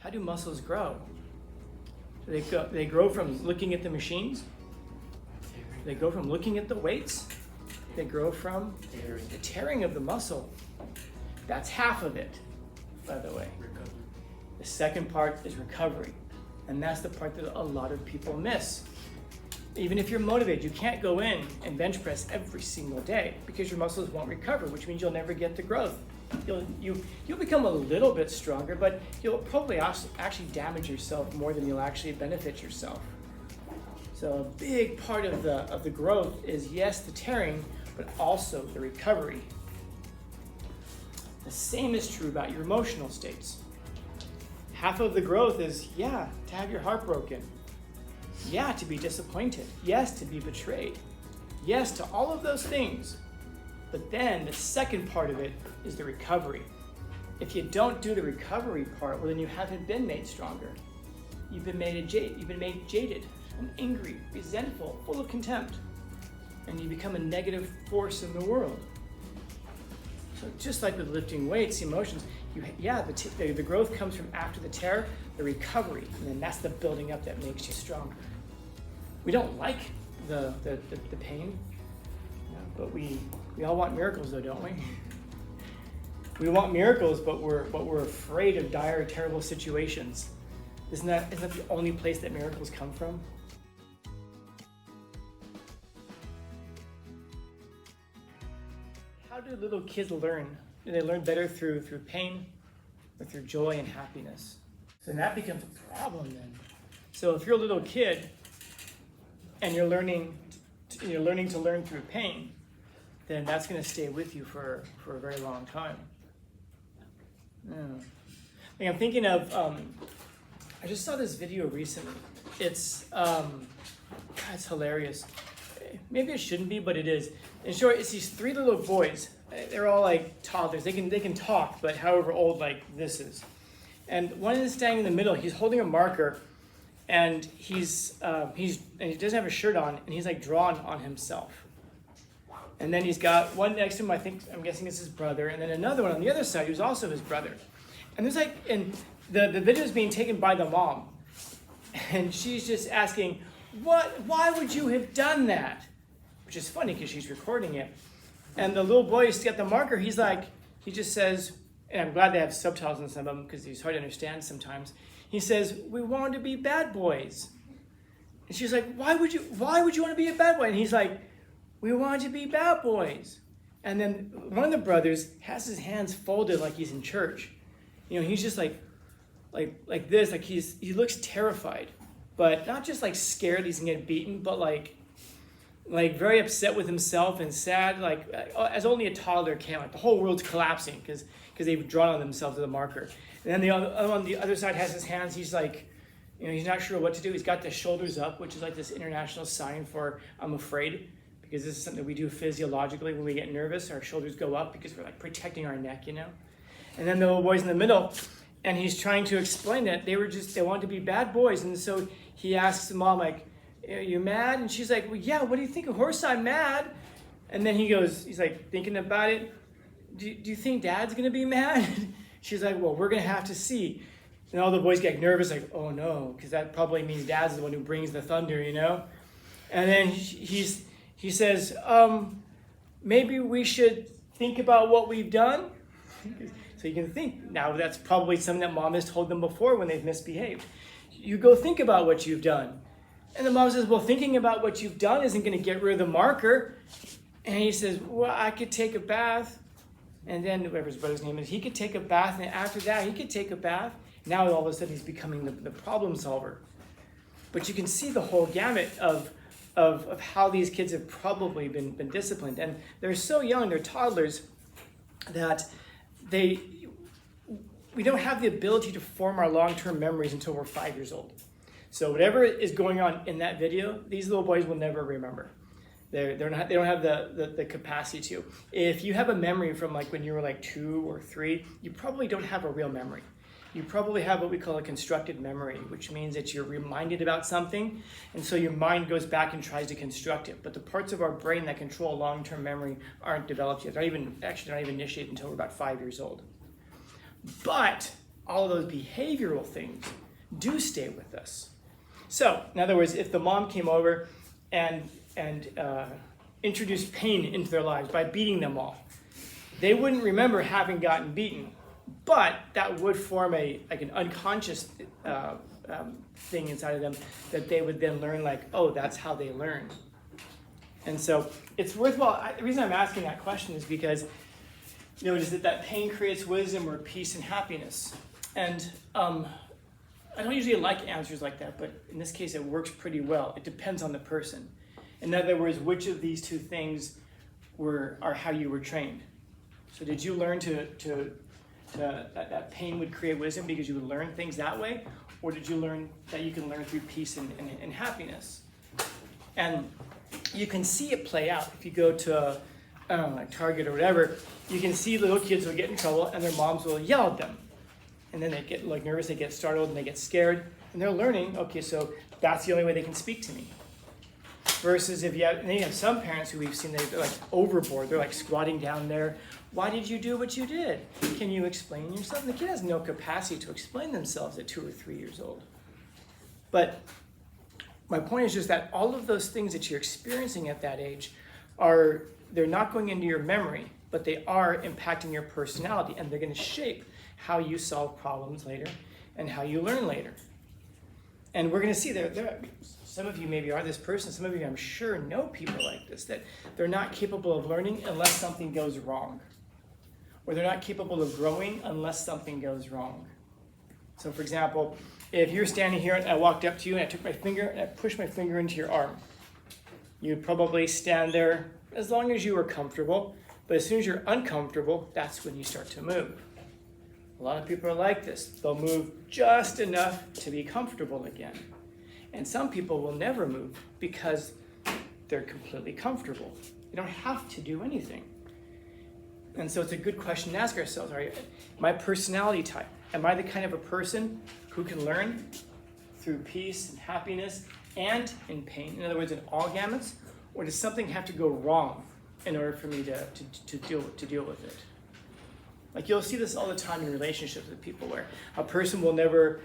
How do muscles grow? They grow from looking at the machines. They grow from looking at the weights. They grow from the tearing of the muscle. That's half of it, by the way. The second part is recovery. And that's the part that a lot of people miss. Even if you're motivated, you can't go in and bench press every single day because your muscles won't recover, which means you'll never get the growth. You'll become a little bit stronger, but you'll probably actually damage yourself more than you'll actually benefit yourself. So a big part of the growth is, yes, the tearing, but also the recovery. The same is true about your emotional states. Half of the growth is, yeah, to have your heart broken. Yeah, to be disappointed. Yes, to be betrayed. Yes, to all of those things. But then the second part of it is the recovery. If you don't do the recovery part, well, then you haven't been made stronger. You've been made jaded and angry, resentful, full of contempt. And you become a negative force in the world. So just like with lifting weights, emotions, the growth comes from after the tear, the recovery, and then that's the building up that makes you stronger. We don't like the pain, but we all want miracles, though, don't we? We want miracles, but we're afraid of dire, terrible situations. Isn't that the only place that miracles come from? How do little kids learn? Do they learn better through pain or through joy and happiness? So that becomes a problem then. So if you're a little kid and you're learning to learn through pain, then that's going to stay with you for a very long time. I'm thinking of, I just saw this video recently. It's hilarious. Maybe it shouldn't be, but it is. In short, it's these three little boys. They're all like toddlers. They can talk, but however old like this is. And one is standing in the middle. He's holding a marker, and he doesn't have a shirt on, and he's like drawn on himself. And then he's got one next to him. I'm guessing it's his brother, and then another one on the other side who's also his brother. And the video is being taken by the mom, and she's just asking, why would you have done that? Which is funny because she's recording it. And the little boy who's got the marker, he just says, and I'm glad they have subtitles on some of them because he's hard to understand sometimes. He says, "We wanted to be bad boys." And she's like, why would you want to be a bad boy? And he's like, "We wanted to be bad boys." And then one of the brothers has his hands folded like he's in church. He's just like this, like he looks terrified, but not just like scared he's gonna get beaten, but like very upset with himself and sad, like as only a toddler can. Like the whole world's collapsing because they've drawn on themselves with a marker. And then the other on the other side has his hands. He's like, he's not sure what to do. He's got the shoulders up, which is like this international sign for I'm afraid, because this is something that we do physiologically when we get nervous. Our shoulders go up because we're like protecting our neck, And then the little boy's in the middle, and he's trying to explain that they wanted to be bad boys. And so he asks the mom, like, "Are you mad?" And she's like, "Well, yeah, what do you think? Of course I'm mad." And then he's like thinking about it. Do you think Dad's gonna be mad? She's like, "Well, we're gonna have to see." And all the boys get nervous, like, "Oh no," because that probably means Dad's the one who brings the thunder, And then he says, "Maybe we should think about what we've done." So you can think, now that's probably something that Mom has told them before when they've misbehaved. You go think about what you've done. And the mom says, "Well, thinking about what you've done isn't going to get rid of the marker." And he says, "Well, I could take a bath." And then whoever his brother's name is, he could take a bath. And after that, he could take a bath. Now all of a sudden he's becoming the problem solver. But you can see the whole gamut of how these kids have probably been disciplined. And they're so young, they're toddlers, that we don't have the ability to form our long-term memories until we're 5 years old. So whatever is going on in that video, these little boys will never remember. They don't have the capacity to. If you have a memory from like when you were like 2 or 3, you probably don't have a real memory. You probably have what we call a constructed memory, which means that you're reminded about something, and so your mind goes back and tries to construct it. But the parts of our brain that control long-term memory aren't developed yet. They're not even initiated until we're about 5 years old. But all of those behavioral things do stay with us. So, in other words, if the mom came over and introduced pain into their lives by beating them all, they wouldn't remember having gotten beaten, but that would form an unconscious thing inside of them that they would then learn, like, oh, that's how they learn. And so it's worthwhile. The reason I'm asking that question is because, is that pain creates wisdom or peace and happiness. And I don't usually like answers like that, but in this case, it works pretty well. It depends on the person. In other words, which of these two things are how you were trained? So did you learn that pain would create wisdom because you would learn things that way? Or did you learn that you can learn through peace and happiness? And you can see it play out. If you go to, like Target or whatever, you can see little kids will get in trouble and their moms will yell at them. And then they get nervous, they get startled, and they get scared. And they're learning, okay, so that's the only way they can speak to me. Versus if you have some parents who we've seen, they're like overboard. They're like squatting down there. Why did you do what you did? Can you explain yourself? And the kid has no capacity to explain themselves at 2 or 3 years old. But my point is just that all of those things that you're experiencing at that age they're not going into your memory, but they are impacting your personality, and they're going to shape how you solve problems later and how you learn later. And we're going to see some of you maybe are this person, some of you I'm sure know people like this, that they're not capable of learning unless something goes wrong. Or they're not capable of growing unless something goes wrong. So for example, if you're standing here and I walked up to you and I took my finger and I pushed my finger into your arm, you'd probably stand there as long as you were comfortable, but as soon as you're uncomfortable, that's when you start to move. A lot of people are like this. They'll move just enough to be comfortable again. And some people will never move because they're completely comfortable. They don't have to do anything. And so it's a good question to ask ourselves, my personality type, am I the kind of a person who can learn through peace and happiness and in pain? In other words, in all gamuts? Or does something have to go wrong in order for me to deal with it? Like you'll see this all the time in relationships with people where a person will never,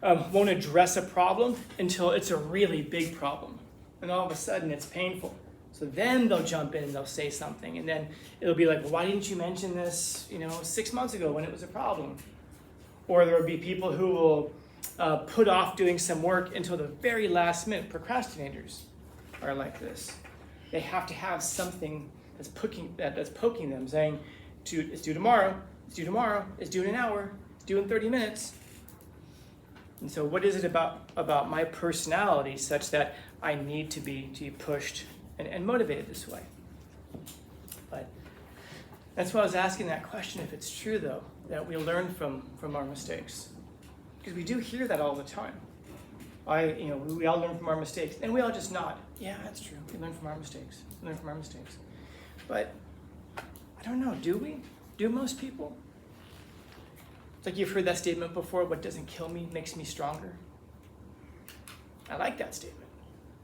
won't address a problem until it's a really big problem. And all of a sudden it's painful. So then they'll jump in and they'll say something. And then it'll be like, well, why didn't you mention this, 6 months ago when it was a problem? Or there will be people who will put off doing some work until the very last minute. Procrastinators are like this. They have to have something that's poking them, saying, it's due tomorrow, it's due tomorrow, it's due in an hour, it's due in 30 minutes. And so what is it about my personality such that I need to be pushed and motivated this way? But that's why I was asking that question, if it's true though, that we learn from our mistakes. Because we do hear that all the time. We all learn from our mistakes, and we all just nod. Yeah, that's true. We learn from our mistakes. We learn from our mistakes. But I don't know, do we? Do most people? It's like you've heard that statement before, what doesn't kill me makes me stronger. I like that statement.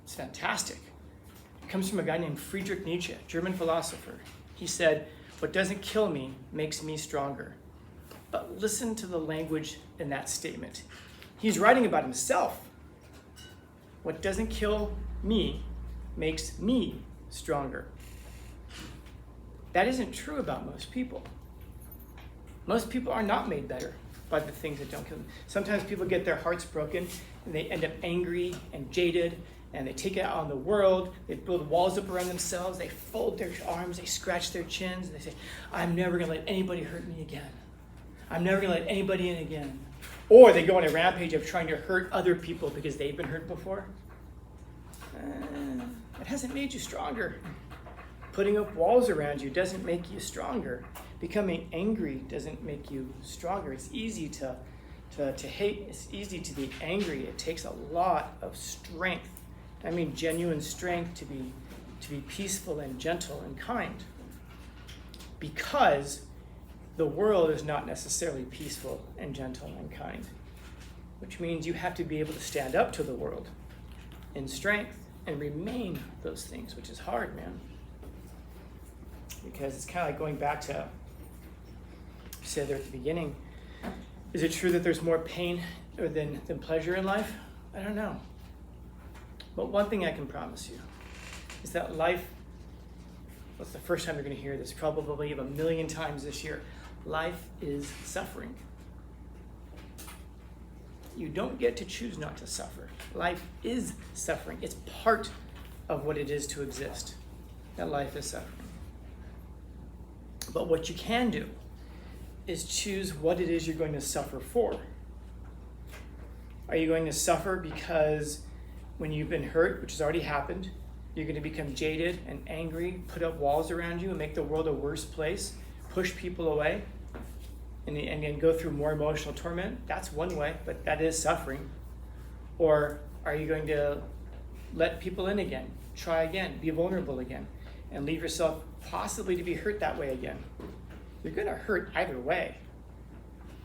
It's fantastic. It comes from a guy named Friedrich Nietzsche, German philosopher. He said, what doesn't kill me makes me stronger. But listen to the language in that statement. He's writing about himself. What doesn't kill me makes me stronger. That isn't true about most people. Most people are not made better by the things that don't kill them. Sometimes people get their hearts broken and they end up angry and jaded and they take it out on the world. They build walls up around themselves. They fold their arms. They scratch their chins. And they say, I'm never going to let anybody hurt me again. I'm never going to let anybody in again. Or they go on a rampage of trying to hurt other people because they've been hurt before. It hasn't made you stronger. Putting up walls around you doesn't make you stronger. Becoming angry doesn't make you stronger. It's easy to hate. It's easy to be angry. It takes a lot of strength. I mean genuine strength to be peaceful and gentle and kind. Because the world is not necessarily peaceful and gentle and kind. Which means you have to be able to stand up to the world in strength and remain those things, which is hard, man. Because it's kind of like going back to, I said there at the beginning, Is it true that there's more pain than pleasure in life? I don't know. But one thing I can promise you is that life, what's the first time you're going to hear this? Probably a million times this year. Life is suffering. You don't get to choose not to suffer. Life is suffering. It's part of what it is to exist, that life is suffering. But what you can do is choose what it is you're going to suffer for. Are you going to suffer because when you've been hurt, which has already happened, you're going to become jaded and angry, put up walls around you and make the world a worse place, push people away, and go through more emotional torment? That's one way, but that is suffering. Or are you going to let people in again, try again, be vulnerable again, and leave yourself possibly to be hurt that way again? You're going to hurt either way.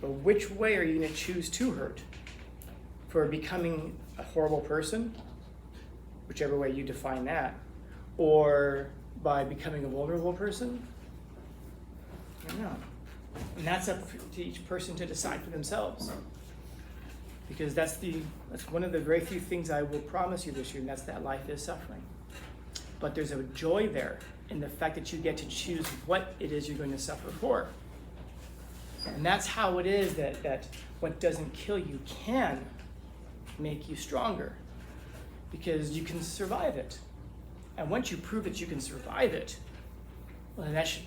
But which way are you going to choose to hurt? For becoming a horrible person, whichever way you define that, or by becoming a vulnerable person? I don't know. And that's up to each person to decide for themselves. Because that's one of the very few things I will promise you this year, and that's that life is suffering. But there's a joy there in the fact that you get to choose what it is you're going to suffer for. And that's how it is that what doesn't kill you can make you stronger, because you can survive it. And once you prove that you can survive it, well, then that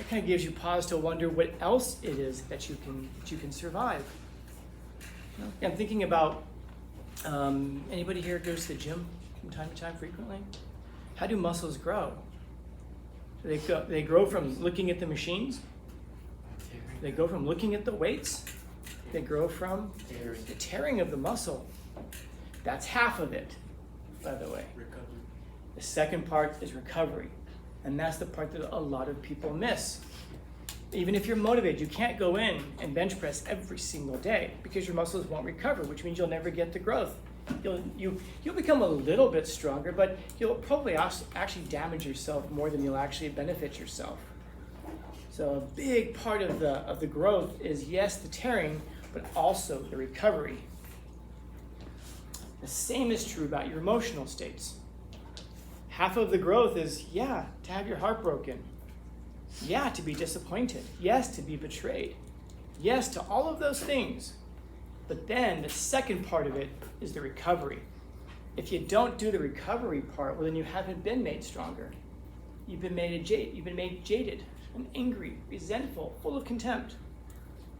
kind of gives you pause to wonder what else it is that you can survive. You know? I'm thinking about anybody here goes to the gym from time to time frequently? How do muscles grow? They grow from looking at the machines. They go from looking at the weights. They grow from the tearing of the muscle. That's half of it, by the way. Recovery. The second part is recovery. And that's the part that a lot of people miss. Even if you're motivated, you can't go in and bench press every single day because your muscles won't recover, which means you'll never get the growth. You'll become a little bit stronger, but you'll probably actually damage yourself more than you'll actually benefit yourself. So a big part of the growth is, yes, the tearing, but also the recovery. The same is true about your emotional states. Half of the growth is, yeah, to have your heart broken. Yeah, to be disappointed. Yes, to be betrayed. Yes, to all of those things. But then the second part of it is the recovery. If you don't do the recovery part, well, then you haven't been made stronger. You've been made jaded and angry, resentful, full of contempt.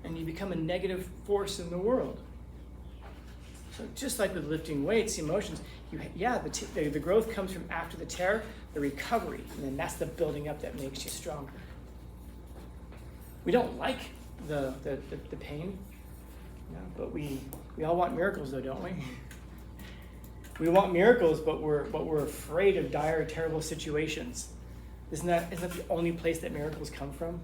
And you become a negative force in the world. So just like with lifting weights, emotions, the growth comes from after the tear, the recovery, and then that's the building up that makes you stronger. We don't like the pain, but we all want miracles, though, don't we? We want miracles, but we're afraid of dire, terrible situations. Isn't that the only place that miracles come from?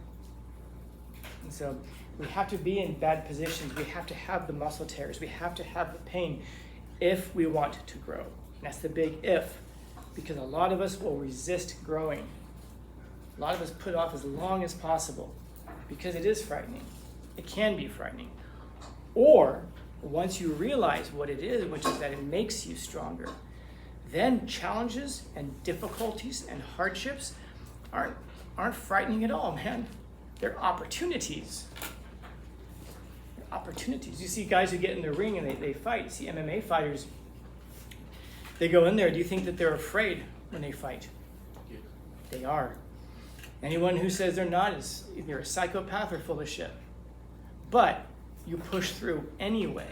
And so we have to be in bad positions. We have to have the muscle tears. We have to have the pain if we want to grow. And that's the big if, because a lot of us will resist growing. A lot of us put off as long as possible because it is frightening. It can be frightening. Or once you realize what it is, which is that it makes you stronger, then challenges and difficulties and hardships aren't frightening at all, man. They're opportunities. They're opportunities. You see guys who get in the ring and they fight. You see MMA fighters, they go in there. Do you think that they're afraid when they fight? Yeah. They are. Anyone who says they're not is either a psychopath or full of shit. But you push through anyway.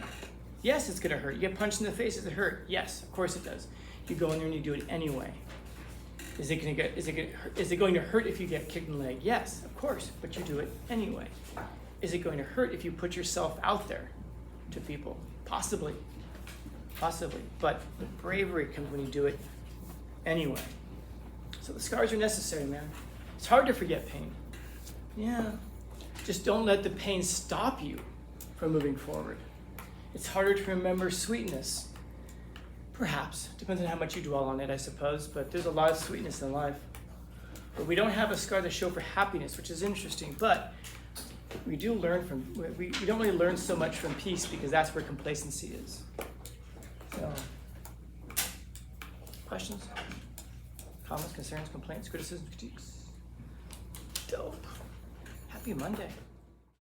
Yes, it's going to hurt. You get punched in the face, does it hurt? Yes, of course it does. You go in there and you do it anyway. Is it going to hurt if you get kicked in the leg? Yes, of course, but you do it anyway. Is it going to hurt if you put yourself out there to people? Possibly. But the bravery comes when you do it anyway. So the scars are necessary, man. It's hard to forget pain. Yeah. Just don't let the pain stop you from moving forward. It's harder to remember sweetness. Perhaps. Depends on how much you dwell on it, I suppose. But there's a lot of sweetness in life. But we don't have a scar to show for happiness, which is interesting. But we do learn from, we don't really learn so much from peace because that's where complacency is. So, questions? Comments, concerns, complaints, criticisms, critiques? Dope. Happy Monday.